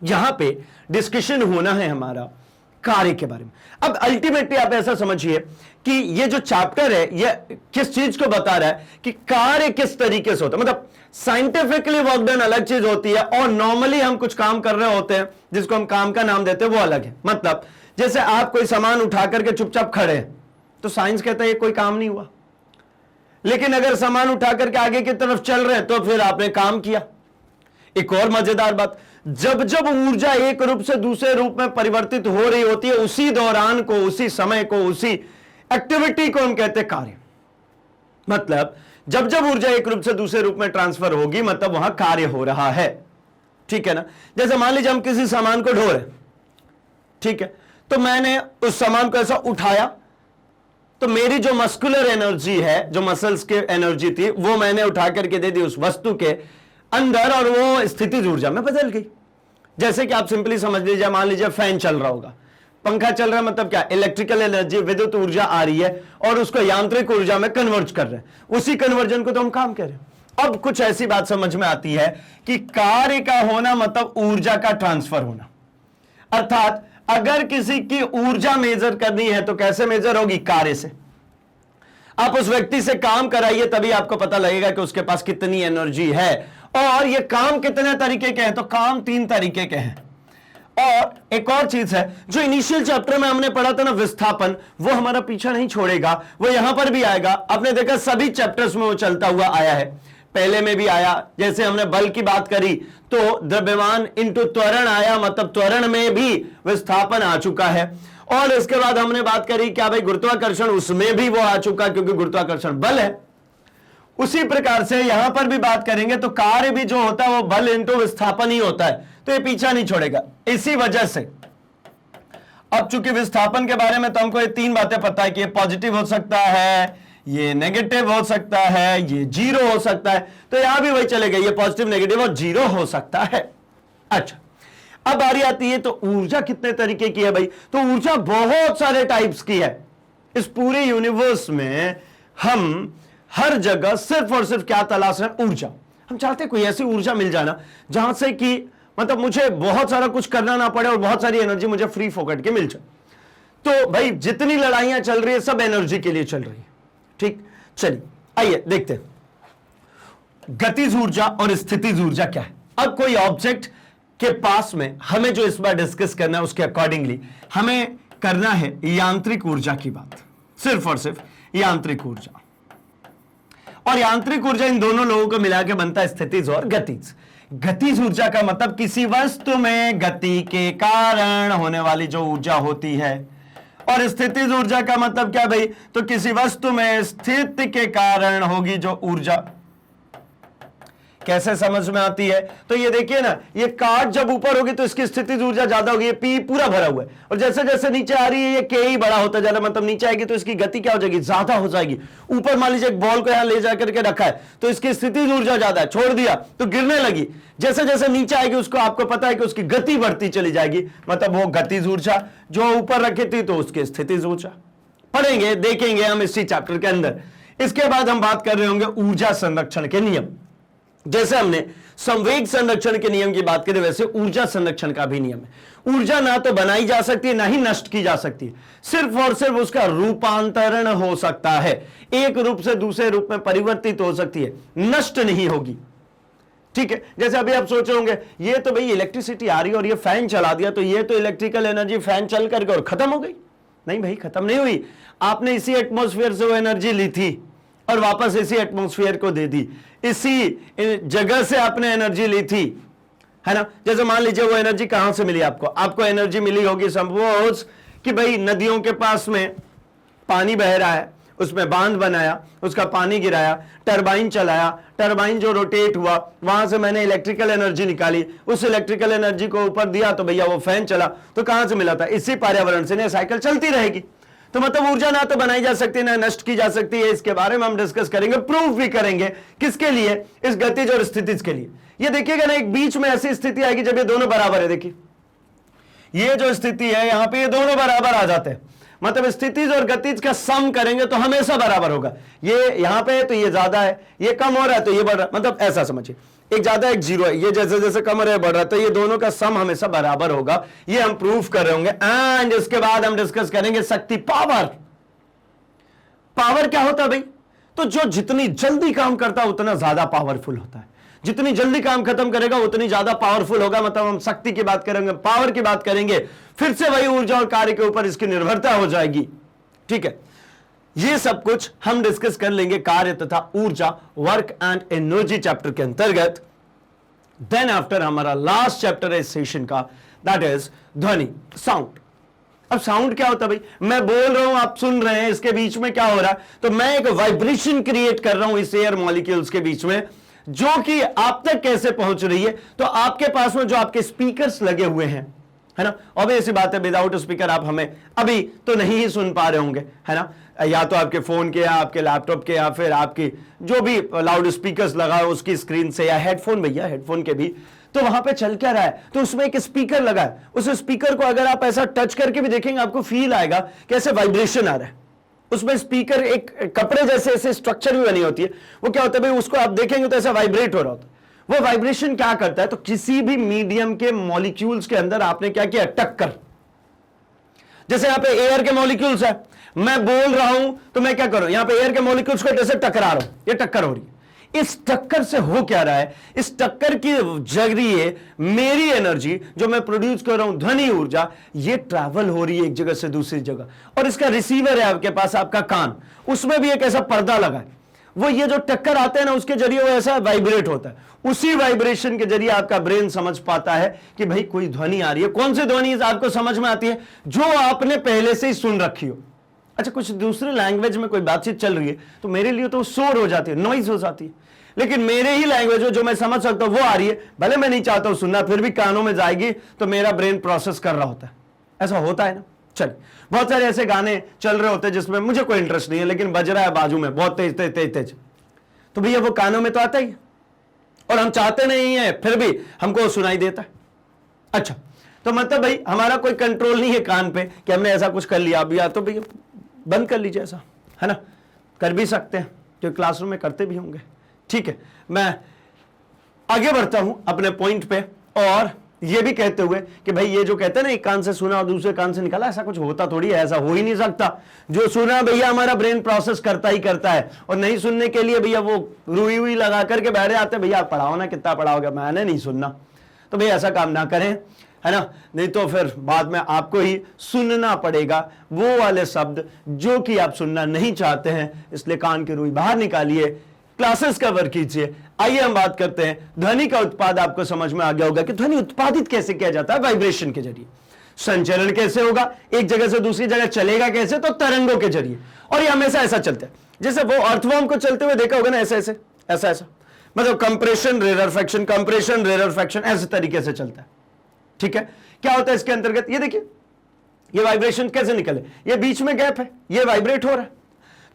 यहां पे डिस्कशन होना है हमारा कार्य के बारे में। अब अल्टीमेटली आप ऐसा समझिए कि ये जो चैप्टर है ये किस चीज को बता रहा है कि कार्य किस तरीके से होता है। मतलब साइंटिफिकली वर्क डन अलग चीज होती है, और नॉर्मली हम कुछ काम कर रहे होते हैं जिसको हम काम का नाम देते हैं, वो अलग है। मतलब जैसे आप कोई सामान उठा करके चुपचाप खड़े हैं तो साइंस कहता है ये कोई काम नहीं हुआ, लेकिन अगर सामान उठा करके आगे की तरफ चल रहे हैं तो फिर आपने काम किया। एक और मजेदार बात, जब जब ऊर्जा एक रूप से दूसरे रूप में परिवर्तित हो रही होती है, उसी दौरान को, उसी समय को, उसी एक्टिविटी को हम कहते हैं कार्य। मतलब जब जब ऊर्जा एक रूप से दूसरे रूप में ट्रांसफर होगी, मतलब वहां कार्य हो रहा है, ठीक है ना। जैसे मान लीजिए हम किसी सामान को ढो रहे, ठीक है, तो मैंने उस सामान को ऐसा उठाया, तो मेरी जो मस्कुलर एनर्जी है, जो मसल्स की एनर्जी थी, वो मैंने उठा करके दे दी उस वस्तु के अंदर और वो स्थितिज ऊर्जा में बदल गई। जैसे कि आप सिंपली समझ लीजिए, मान लीजिए फैन चल रहा होगा, पंखा चल रहा है, मतलब क्या, इलेक्ट्रिकल एनर्जी, विद्युत ऊर्जा आ रही है और उसको यांत्रिक ऊर्जा में कन्वर्ट कर रहे हैं। उसी कन्वर्जन को तो हम काम कर रहे हैं। अब कुछ ऐसी बात समझ में आती है कि कार्य का होना मतलब ऊर्जा का ट्रांसफर होना। अर्थात अगर किसी की ऊर्जा मेजर करनी है तो कैसे मेजर होगी? कार्य से। आप उस व्यक्ति से काम कराइए, तभी आपको पता लगेगा कि उसके पास कितनी एनर्जी है। और ये काम कितने तरीके के हैं? तो काम 3 तरीके के हैं। और एक और चीज है, जो इनिशियल चैप्टर में हमने पढ़ा था ना, विस्थापन, वो हमारा पीछा नहीं छोड़ेगा, वो यहां पर भी आएगा। आपने देखा सभी चैप्टर्स में वो चलता हुआ आया है, पहले में भी आया। जैसे हमने बल की बात करी तो द्रव्यमान इंटू त्वरण आया, मतलब त्वरण में भी विस्थापन आ चुका है। और इसके बाद हमने बात करी क्या भाई, गुरुत्वाकर्षण, उसमें भी वो आ चुका क्योंकि गुरुत्वाकर्षण बल है। उसी प्रकार से यहां पर भी बात करेंगे तो कार्य भी जो होता है वो बल इंटू विस्थापन ही होता है, तो ये पीछा नहीं छोड़ेगा। इसी वजह से अब चूंकि विस्थापन के बारे में तो हमको ये 3 बातें पता है कि ये पॉजिटिव हो सकता है, ये नेगेटिव हो सकता है, ये जीरो हो सकता है, तो यहां भी वही चलेगा, ये पॉजिटिव, नेगेटिव और जीरो हो सकता है। अच्छा, अब बारी आती है तो ऊर्जा कितने तरीके की है भाई? तो ऊर्जा बहुत सारे टाइप्स की है। इस पूरे यूनिवर्स में हम हर जगह सिर्फ और सिर्फ क्या तलाश रहे हैं? ऊर्जा। हम चाहते हैं कोई ऐसी ऊर्जा मिल जाना जहां से कि मतलब मुझे बहुत सारा कुछ करना ना पड़े और बहुत सारी एनर्जी मुझे फ्री फोकट के मिल जाए। तो भाई जितनी लड़ाइयां चल रही है सब एनर्जी के लिए चल रही है। ठीक, चलिए आइए देखते हैं गतिज ऊर्जा और स्थितिज ऊर्जा क्या है। अब कोई ऑब्जेक्ट के पास में हमें जो इस बार डिस्कस करना है उसके अकॉर्डिंगली हमें करना है यांत्रिक ऊर्जा की बात, सिर्फ और सिर्फ यांत्रिक ऊर्जा। और यांत्रिक ऊर्जा इन दोनों लोगों को मिला के बनता है स्थितिज और गतिज। गतिज ऊर्जा का मतलब किसी वस्तु में गति के कारण होने वाली जो ऊर्जा होती है, और स्थितिज ऊर्जा का मतलब क्या भाई? तो किसी वस्तु में स्थिति के कारण होगी जो ऊर्जा। कैसे समझ में आती है? तो ये देखिए ना, ये काट जब ऊपर होगी तो इसकी स्थितिज ऊर्जा ज्यादा होगी, ये पी पूरा भरा हुआ है, और जैसे जैसे नीचे आ रही है ये के ही बड़ा होता जा रहा है, मतलब नीचे आएगी तो इसकी गति क्या हो जाएगी? ज्यादा हो जाएगी। ऊपर मान लीजिए एक बॉल को यहां ले जाकर के रखा है तो इसकी स्थितिज ऊर्जा ज्यादा है, छोड़ दिया तो गिरने लगी, जैसे जैसे नीचे आएगी उसको आपको पता है कि उसकी गति बढ़ती चली जाएगी, मतलब वो गतिज ऊर्जा। जो ऊपर रखी थी तो उसकी स्थितिज ऊर्जा। पढ़ेंगे, देखेंगे हम इसी चैप्टर के अंदर। इसके बाद हम बात कर रहे होंगे ऊर्जा संरक्षण के नियम। जैसे हमने संवेग संरक्षण के नियम की बात करें, वैसे ऊर्जा संरक्षण का भी नियम है। ऊर्जा ना तो बनाई जा सकती है ना ही नष्ट की जा सकती है, सिर्फ और सिर्फ उसका रूपांतरण हो सकता है, एक रूप से दूसरे रूप में परिवर्तित हो सकती है, नष्ट नहीं होगी। ठीक है, जैसे अभी आप सोच रहे होंगे ये तो भाई इलेक्ट्रिसिटी आ रही है और ये फैन चला दिया तो ये तो इलेक्ट्रिकल एनर्जी फैन चल करके और खत्म हो गई। नहीं भाई, खत्म नहीं हुई। आपने इसी एटमॉस्फेयर से वो एनर्जी ली थी और वापस इसी एटमॉस्फेयर को दे दी, इसी जगह से आपने एनर्जी ली थी, है ना। जैसे मान लीजिए वो एनर्जी कहां से मिली आपको? आपको एनर्जी मिली होगी सपोज कि भाई नदियों के पास में पानी बह रहा है, उसमें बांध बनाया, उसका पानी गिराया, टरबाइन चलाया, टरबाइन जो रोटेट हुआ, वहां से मैंने इलेक्ट्रिकल एनर्जी निकाली, उस इलेक्ट्रिकल एनर्जी को ऊपर दिया तो भैया वो फैन चला। तो कहां से मिला था? इसी पर्यावरण से। साइकिल चलती रहेगी। तो मतलब ऊर्जा ना तो बनाई जा सकती है ना नष्ट की जा सकती है। इसके बारे में हम डिस्कस करेंगे, प्रूफ भी करेंगे। किसके लिए? इस गतिज और स्थितिज के लिए। ये देखिएगा ना, एक बीच में ऐसी स्थिति आएगी जब ये दोनों बराबर है। देखिए ये जो स्थिति है यहां पे ये दोनों बराबर आ जाते हैं, मतलब स्थितिज और गतिज का सम करेंगे तो हमेशा बराबर होगा। ये यहां पे है तो ये ज्यादा है, ये कम हो रहा है तो ये बढ़ रहा है, मतलब ऐसा समझिए, एक ज्यादा एक जीरो है, ये जैसे जैसे कम हो रहा है बढ़ रहा है, तो ये दोनों का सम हमेशा बराबर होगा। ये हम प्रूफ कर रहे होंगे। एंड इसके बाद हम डिस्कस करेंगे शक्ति, पावर। पावर क्या होता है भाई? तो जो जितनी जल्दी काम करता है उतना ज्यादा पावरफुल होता है, जितनी जल्दी काम खत्म करेगा उतनी ज्यादा पावरफुल होगा। मतलब हम शक्ति की बात करेंगे, पावर की बात करेंगे, फिर से वही ऊर्जा और कार्य के ऊपर इसकी निर्भरता हो जाएगी। ठीक है, ये सब कुछ हम डिस्कस कर लेंगे कार्य तथा ऊर्जा, वर्क एंड एनर्जी चैप्टर के अंतर्गत। देन आफ्टर हमारा लास्ट चैप्टर है इस सेशन का, दैट इज ध्वनि, साउंड। अब साउंड क्या होता है भाई? मैं बोल रहा हूं, आप सुन रहे हैं, इसके बीच में क्या हो रहा है? तो मैं एक वाइब्रेशन क्रिएट कर रहा हूं इस एयर मॉलिक्यूल्स के बीच में, जो कि आप तक कैसे पहुंच रही है? तो आपके पास में जो आपके स्पीकर्स लगे हुए हैं, है ना। ऑब्वियस सी बात है, विदाउट स्पीकर आप हमें अभी तो नहीं ही सुन पा रहे होंगे, है ना। या तो आपके फोन के या आपके लैपटॉप के या फिर आपकी जो भी लाउड स्पीकर्स लगा है उसकी स्क्रीन से, या हेडफोन, भैया हेडफोन के भी, तो वहां पे चल क्या रहा है, तो उसमें एक स्पीकर लगा है। उस स्पीकर को अगर आप ऐसा टच करके भी देखेंगे आपको फील आएगा कैसे वाइब्रेशन आ रहा है। उसमें स्पीकर एक कपड़े जैसे ऐसे स्ट्रक्चर भी बनी होती है, वो क्या होता है भाई, उसको आप देखेंगे तो ऐसा वाइब्रेट हो रहा होता है। वो वाइब्रेशन क्या करता है, तो किसी भी मीडियम के मॉलिक्यूल्स के अंदर आपने क्या किया, टक्कर। जैसे यहां पे एयर के मॉलिक्यूल्स है, मैं बोल रहा हूं तो मैं क्या कर रहा हूं, यहां पे एयर के मॉलिक्यूल्स को जैसे टकरा रहा हूं, ये टक्कर हो रही है। इस टक्कर से हो क्या रहा है, इस टक्कर के जरिए मेरी एनर्जी जो मैं प्रोड्यूस कर रहा हूं, ध्वनि ऊर्जा, ये ट्रैवल हो रही है एक जगह से दूसरी जगह। और इसका रिसीवर है आपके पास, आपका कान, उसमें भी एक ऐसा पर्दा लगा है। वो ये जो टक्कर आते हैं ना, उसके जरिए वो ऐसा वाइब्रेट होता है। उसी वाइब्रेशन के जरिए आपका ब्रेन समझ पाता है कि भाई कोई ध्वनि आ रही है। कौन सी ध्वनि आपको समझ में आती है, जो आपने पहले से ही सुन रखी हो। अच्छा, कुछ दूसरे लैंग्वेज में कोई बातचीत चल रही है तो मेरे लिए तो शोर हो जाती है, नॉइज हो जाती है, लेकिन मेरे ही लैंग्वेज जो मैं समझ सकता हूं वो आ रही है, भले मैं नहीं चाहता हूं सुनना, फिर भी कानों में जाएगी तो मेरा ब्रेन प्रोसेस कर रहा होता है। ऐसा होता है ना। चलिए, बहुत सारे ऐसे गाने चल रहे होते हैं जिसमें मुझे कोई इंटरेस्ट नहीं है, लेकिन बज रहा है बाजू में बहुत तेज तेज तेज तेज, तो भैया वो कानों में तो आता ही है, और हम चाहते नहीं है फिर भी हमको सुनाई देता है। अच्छा, तो मतलब भाई हमारा कोई कंट्रोल नहीं है कान पे कि हमने ऐसा कुछ कर लिया, अभी तो भैया बंद कर लीजिए, ऐसा है ना, कर भी सकते हैं, जो क्लासरूम में करते भी होंगे। ठीक है, मैं आगे बढ़ता हूं अपने पॉइंट पे, और ये भी कहते हुए कि भाई ये जो कहते हैं ना, एक कान से सुना और दूसरे कान से निकाला, ऐसा कुछ होता थोड़ी है, ऐसा हो ही नहीं सकता। जो सुना भैया हमारा ब्रेन प्रोसेस करता ही करता है, और नहीं सुनने के लिए भैया वो रुई हुई लगा करके बैठे आते, भैया आप पढ़ाओ ना, कितना पढ़ाओगे, मैंने नहीं सुनना। तो भैया ऐसा काम ना करें, है ना, नहीं तो फिर बाद में आपको ही सुनना पड़ेगा वो वाले शब्द जो कि आप सुनना नहीं चाहते हैं। इसलिए कान की रुई बाहर निकालिए, क्लासेस कवर कीजिए। आइए हम बात करते हैं ध्वनि का उत्पाद। आपको समझ में आ गया होगा कि ध्वनि उत्पादित कैसे किया जाता है, वाइब्रेशन के जरिए। संचरण कैसे होगा, एक जगह से दूसरी जगह चलेगा कैसे, तो तरंगों के जरिए। और ये हमेशा ऐसा चलता है, जैसे वो अर्थवॉर्म को चलते हुए देखा होगा ना, ऐसे ऐसे ऐसा ऐसा, मतलब कंप्रेशन रेररफेक्शन, कंप्रेशन रेररफेक्शन, ऐसे तरीके से चलता है। ठीक है, क्या होता है इसके अंतर्गत, ये देखिए, ये वाइब्रेशन कैसे निकले, ये बीच में गैप है, ये वाइब्रेट हो रहा है,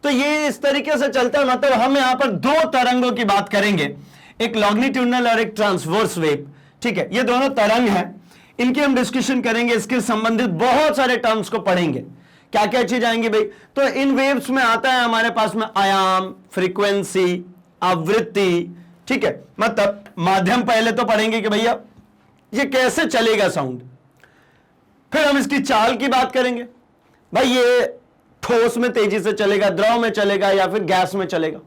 तो ये इस तरीके से चलता है। मतलब हम यहां पर दो तरंगों की बात करेंगे, एक लॉन्गिट्यूडनल और एक ट्रांसवर्स वेव। ठीक है, ये दोनों तरंग हैं, इनकी हम डिस्कशन करेंगे, इसके संबंधित बहुत सारे टर्म्स को पढ़ेंगे। क्या क्या चीज आएंगी भाई, तो इन वेव्स में आता है हमारे पास में आयाम, फ्रीक्वेंसी, आवृत्ति। ठीक है, मतलब माध्यम पहले तो पढ़ेंगे कि भैया ये कैसे चलेगा साउंड, फिर हम इसकी चाल की बात करेंगे, भाई ये ठोस में तेजी से चलेगा, द्रव में चलेगा, या फिर गैस में चलेगा।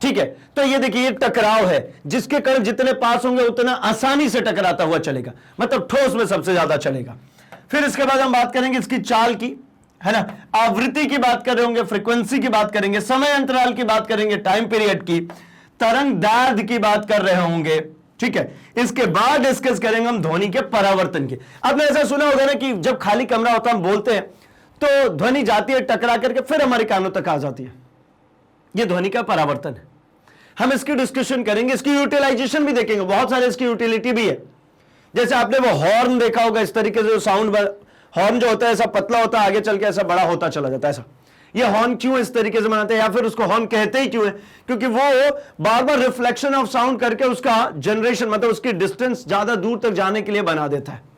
ठीक है, तो ये देखिए, ये टकराव है, जिसके कारण जितने पास होंगे उतना आसानी से टकराता हुआ चलेगा, मतलब ठोस में सबसे ज्यादा चलेगा। फिर इसके बाद हम बात करेंगे इसकी चाल की, है ना, आवृत्ति की बात कर रहे होंगे, फ्रीक्वेंसी की बात करेंगे, समय अंतराल की बात करेंगे, टाइम पीरियड की, तरंग दैर्घ्य की बात कर रहे होंगे। ठीक है, इसके बाद डिस्कस करेंगे हम ध्वनि के परावर्तन की। आपने ऐसा सुना होगा ना कि जब खाली कमरा होता है हम बोलते हैं तो ध्वनि जाती है टकरा करके फिर हमारे कानों तक आ जाती है, यह ध्वनि का परावर्तन है। हम इसकी डिस्कशन करेंगे, इसकी यूटिलाइजेशन भी देखेंगे, बहुत सारे इसकी यूटिलिटी भी है। जैसे आपने वो हॉर्न देखा होगा, इस तरीके से साउंड हॉर्न जो होता है ऐसा पतला होता है, आगे चल के ऐसा बड़ा होता चला जाता है, ऐसा। ये हॉर्न क्यों इस तरीके से बनाते हैं, या फिर उसको हॉर्न कहते ही क्यों है, क्योंकि वो बार बार रिफ्लेक्शन ऑफ साउंड करके उसका जनरेशन, मतलब उसकी डिस्टेंस ज्यादा दूर तक जाने के लिए बना देता है।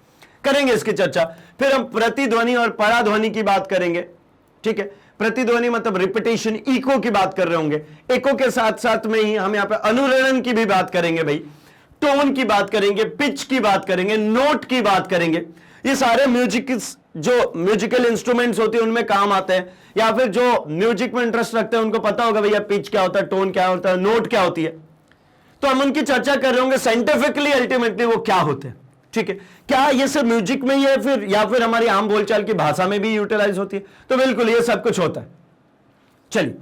करेंगे इसकी चर्चा। फिर हम प्रतिध्वनि और पराध्वनि की बात करेंगे। ठीक है, प्रतिध्वनि मतलब रिपीटेशन, इको की बात कर रहे होंगे। इको के साथ साथ में ही हम यहां पे अनुरणन की भी बात करेंगे भाई, टोन की बात करेंगे, पिच की बात करेंगे, नोट की बात करेंगे। ये सारे जो म्यूजिकल इंस्ट्रूमेंट्स होते हैं उनमें काम आते हैं, या फिर जो म्यूजिक में इंटरेस्ट रखते हैं उनको पता होगा भैया पिच क्या होता है, टोन क्या होता है, नोट क्या होती है। तो हम उनकी चर्चा कर रहे होंगे, साइंटिफिकली अल्टीमेटली वो क्या होते हैं। ठीक है, क्या ये सिर्फ म्यूजिक में ही है फिर, या फिर हमारी आम बोलचाल की भाषा में भी यूटिलाइज होती है, तो बिल्कुल ये सब कुछ होता है। चलिए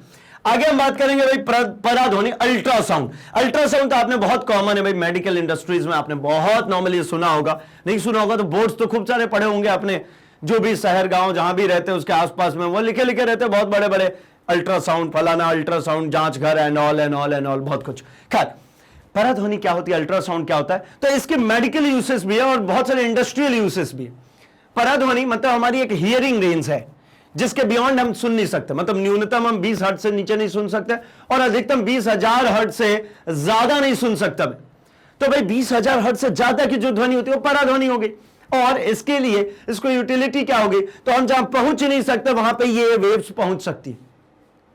आगे हम बात करेंगे भाई पराध्वनि, अल्ट्रासाउंड। अल्ट्रासाउंड तो आपने बहुत कॉमन है भाई, मेडिकल इंडस्ट्रीज में आपने बहुत नॉर्मली सुना होगा, नहीं सुना होगा तो बोर्ड्स तो खूब सारे पढ़े होंगे आपने, जो भी शहर गांव जहां भी रहते हैं उसके आसपास में वो लिखे लिखे रहते हैं बहुत बड़े बड़े, अल्ट्रासाउंड फलाना, अल्ट्रासाउंड जांच घर, and all and all and all, बहुत कुछ। खैर, पराध्वनि क्या होती है, अल्ट्रासाउंड क्या होता है, तो इसके मेडिकल यूसेस भी है और बहुत सारे इंडस्ट्रियल यूसेस भी है। पराध्वनि मतलब हमारी एक हियरिंग रेंज है जिसके बियॉन्ड हम सुन नहीं सकते, मतलब न्यूनतम हम 20 हर्ट्ज से नीचे नहीं सुन सकते और अधिकतम 20,000 हर्ट्ज से ज्यादा नहीं सुन सकता मैं। तो भाई 20,000 हर्ट्ज से ज्यादा की जो ध्वनि होती है वो पराध्वनि हो गई, और इसके लिए इसको यूटिलिटी क्या होगी, तो हम जहां पहुंच नहीं सकते वहां पे ये वेव्स पहुंच सकती है,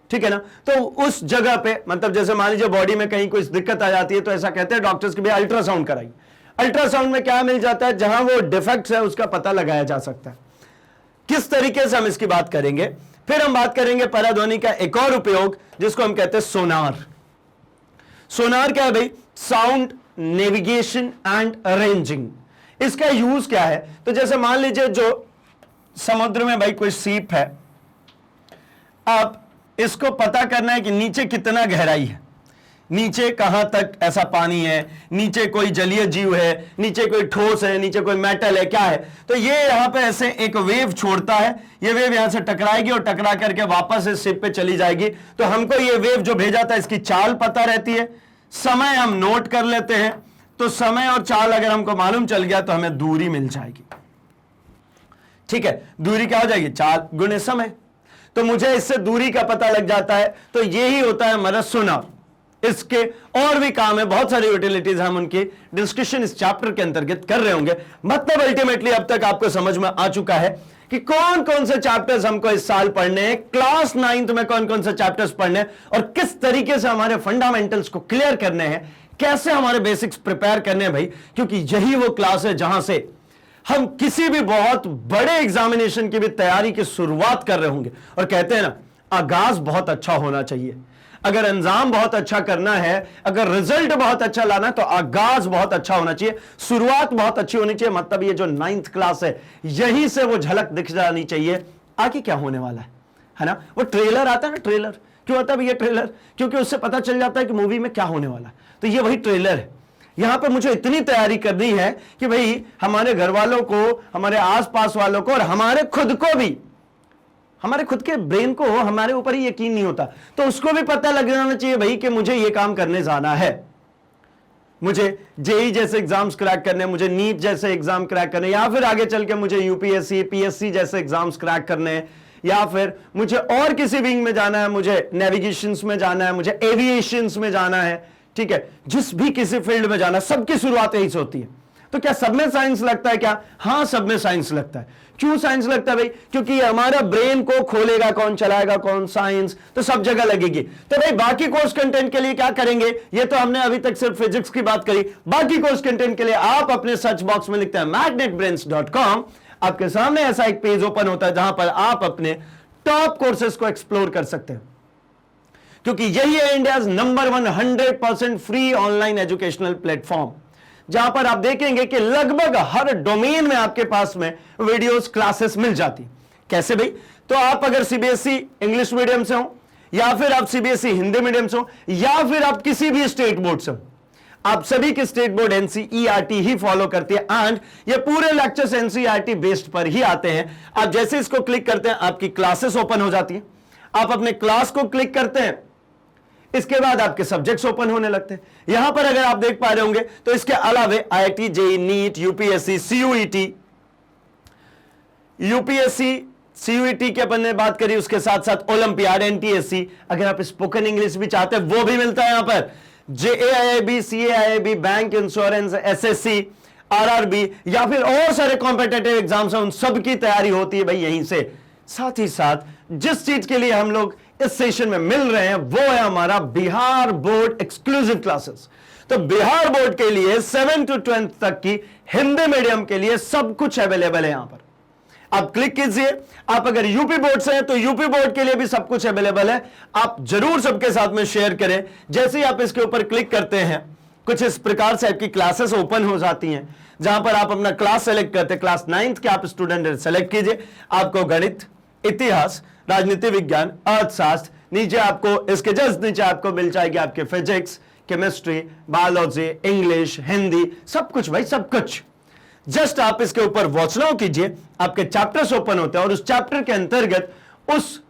ठीक है ना। तो उस जगह पे मतलब जैसे मान लीजिए बॉडी में कहीं कोई दिक्कत आ जाती है तो ऐसा कहते हैं डॉक्टर्स के भी अल्ट्रासाउंड कराइए। अल्ट्रासाउंड में क्या मिल जाता है, जहां वो डिफेक्ट्स है उसका पता लगाया जा सकता है। किस तरीके से हम इसकी बात करेंगे, फिर हम बात करेंगे पराध्वनि का एक और उपयोग जिसको हम कहते हैं सोनार। सोनार क्या है भाई, साउंड नेविगेशन एंड अरेंजिंग। इसका यूज क्या है, तो जैसे मान लीजिए जो समुद्र में भाई कोई सीप है, आप इसको पता करना है कि नीचे कितना गहराई है, नीचे कहां तक ऐसा पानी है, नीचे कोई जलीय जीव है, नीचे कोई ठोस है, नीचे कोई मेटल है, क्या है, तो ये यहां पे ऐसे एक वेव छोड़ता है, ये वेव यहां से टकराएगी और टकरा करके वापस इस शिप पे चली जाएगी। तो हमको ये वेव जो भेजा था इसकी चाल पता रहती है, समय हम नोट कर लेते हैं, तो समय और चाल अगर हमको मालूम चल गया तो हमें दूरी मिल जाएगी, ठीक है। दूरी क्या हो जाएगी, चाल गुणे समय, तो मुझे इससे दूरी का पता लग जाता है। तो यही होता है हमारा सोनार। इसके और भी काम है, बहुत सारी यूटिलिटीज, हम उनकी डिस्कशन इस चैप्टर के अंतर्गत कर रहे होंगे। मतलब अल्टीमेटली अब तक आपको समझ में आ चुका है कि कौन कौन से चैप्टर्स हमको इस साल पढ़ने हैं, क्लास 9th में कौन कौन से चैप्टर्स पढ़ने हैं और किस तरीके से हमारे फंडामेंटल्स को क्लियर करने हैं, कैसे हमारे बेसिक्स प्रिपेयर करने हैं भाई। क्योंकि यही वो क्लास है जहां से हम किसी भी बहुत बड़े एग्जामिनेशन की भी तैयारी की शुरुआत कर रहे होंगे। और कहते हैं ना, आगाज बहुत अच्छा होना चाहिए। अगर अंजाम बहुत अच्छा करना है, अगर रिजल्ट बहुत अच्छा लाना है, तो आगाज बहुत अच्छा होना चाहिए, शुरुआत बहुत अच्छी होनी चाहिए। मतलब ये जो 9th क्लास है, यहीं से वो झलक दिख जानी चाहिए आगे क्या होने वाला है ना। वो ट्रेलर आता है ना, ट्रेलर क्यों आता है ये ट्रेलर, क्योंकि उससे पता चल जाता है कि मूवी में क्या होने वाला है। तो ये वही ट्रेलर है। यहां पे मुझे इतनी तैयारी करनी है कि भाई हमारे घर वालों को, हमारे आसपास वालों को और हमारे खुद को भी, हमारे खुद के ब्रेन को हमारे ऊपर ही यकीन नहीं होता, तो उसको भी पता लग जाना चाहिए भाई कि मुझे ये काम करने जाना है, मुझे जेई जैसे एग्जाम्स क्रैक करने, मुझे नीट जैसे एग्जाम क्रैक करने, या फिर आगे चल के मुझे यूपीएससी पीएससी जैसे एग्जाम्स क्रैक करने, या फिर मुझे और किसी विंग में जाना है, मुझे नेविगेशंस में जाना है, मुझे एविएशंस में जाना है, ठीक है। जिस भी किसी फील्ड में जाना, सबकी शुरुआत यही से होती है। तो क्या सब में साइंस लगता है क्या? हाँ, सब में साइंस लगता है। क्यों साइंस लगता है भाई? क्योंकि हमारा ब्रेन को खोलेगा कौन, चलाएगा कौन? साइंस। तो सब जगह लगेगी। तो भाई बाकी कोर्स कंटेंट के लिए क्या करेंगे? ये तो हमने अभी तक सिर्फ फिजिक्स की बात करी। बाकी कोर्स कंटेंट के लिए आप अपने सर्च बॉक्स में लिखते हैं magnetbrains.com, आपके सामने ऐसा एक पेज ओपन होता है जहां पर आप अपने टॉप कोर्सेज को एक्सप्लोर कर सकते हैं, क्योंकि यही है India number 1 100% free online educational platform, जहां पर आप देखेंगे कि लगभग हर डोमेन में आपके पास में वीडियोस, क्लासेस मिल जाती। कैसे भाई? तो आप अगर सीबीएसई इंग्लिश मीडियम से हो, या फिर आप सीबीएसई हिंदी मीडियम से हो, या फिर आप किसी भी स्टेट बोर्ड से हो, आप सभी की स्टेट बोर्ड एनसीईआरटी ही फॉलो करती है, एंड ये पूरे लेक्चर्स एनसीईआरटी बेस्ड पर ही आते हैं। आप जैसे इसको क्लिक करते हैं, आपकी क्लासेस ओपन हो जाती है। आप अपने क्लास को क्लिक करते हैं, इसके बाद आपके सब्जेक्ट्स ओपन होने लगते हैं। यहां पर अगर आप देख पा रहे होंगे तो इसके अलावे IIT, JEE, NEET, UPSC, CUET, CUET की अपन ने बात करी, उसके साथ साथ ओलंपियाड, एनटीएससी, अगर आप स्पोकन इंग्लिश भी चाहते हैं वो भी मिलता है यहां पर। जेएआईबी, सीएआईबी, बैंक, इंश्योरेंस, एसएससी, आरआरबी, या फिर और सारे कॉम्पिटिटिव एग्जाम्स हैं, उन सब की तैयारी होती है भाई यहीं से। साथ ही साथ जिस चीज के लिए हम लोग इस सेशन में मिल रहे हैं वो है हमारा बिहार बोर्ड एक्सक्लूसिव क्लासेस। तो बिहार बोर्ड के लिए 7 to 12 तक की हिंदी मीडियम के लिए सब कुछ अवेलेबल है यहां पर। आप क्लिक कीजिए। आप अगर यूपी बोर्ड से हैं तो यूपी बोर्ड के लिए भी सब कुछ अवेलेबल है। आप जरूर सबके साथ में शेयर करें। जैसे ही आप इसके ऊपर क्लिक करते हैं, कुछ इस प्रकार से आपकी क्लासेस ओपन हो जाती हैं, जहां पर आप अपना क्लास सेलेक्ट करते हैं। क्लास 9th के आप स्टूडेंट सेलेक्ट कीजिए। आपको गणित, इतिहास, राजनीति विज्ञान, अर्थशास्त्र, नीचे आपको, इसके जस्ट नीचे आपको मिल जाएगी आपके physics, chemistry, biology, English, Hindi, सब कुछ भाई, सब कुछ। जस्ट आप इसके ऊपर वॉच नाउ कीजिए, आपके चैप्टर्स ओपन होते हैं और उस चैप्टर के अंतर्गत उस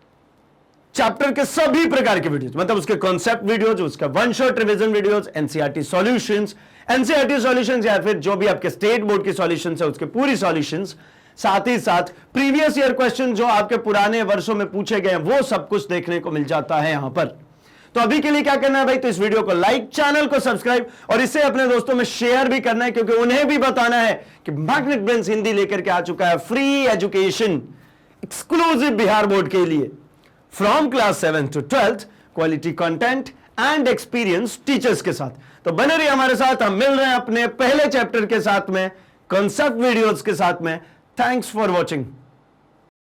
चैप्टर के सभी प्रकार के वीडियोस, मतलब उसके कॉन्सेप्ट वीडियोस, उसका one shot revision videos, NCERT solutions या फिर जो भी आपके स्टेट बोर्ड की सॉल्यूशंस है उसके पूरी सॉल्यूशंस, साथ ही साथ प्रीवियस ईयर क्वेश्चन जो आपके पुराने वर्षों में पूछे गए वो सब कुछ देखने को मिल जाता है यहां पर। तो अभी के लिए क्या करना है भाई, तो इस वीडियो को लाइक, चैनल को सब्सक्राइब और इसे अपने दोस्तों में शेयर भी करना है, क्योंकि उन्हें भी बताना है कि मैग्नेट ब्रेन्स हिंदी लेकर के आ चुका है free education exclusive Bihar board के लिए from class 7 to 12th, quality content and experience teachers के साथ। तो बने रहिए हमारे साथ, हम मिल रहे हैं अपने पहले चैप्टर के साथ में, कॉन्सेप्ट वीडियोस के साथ में। Thanks for watching.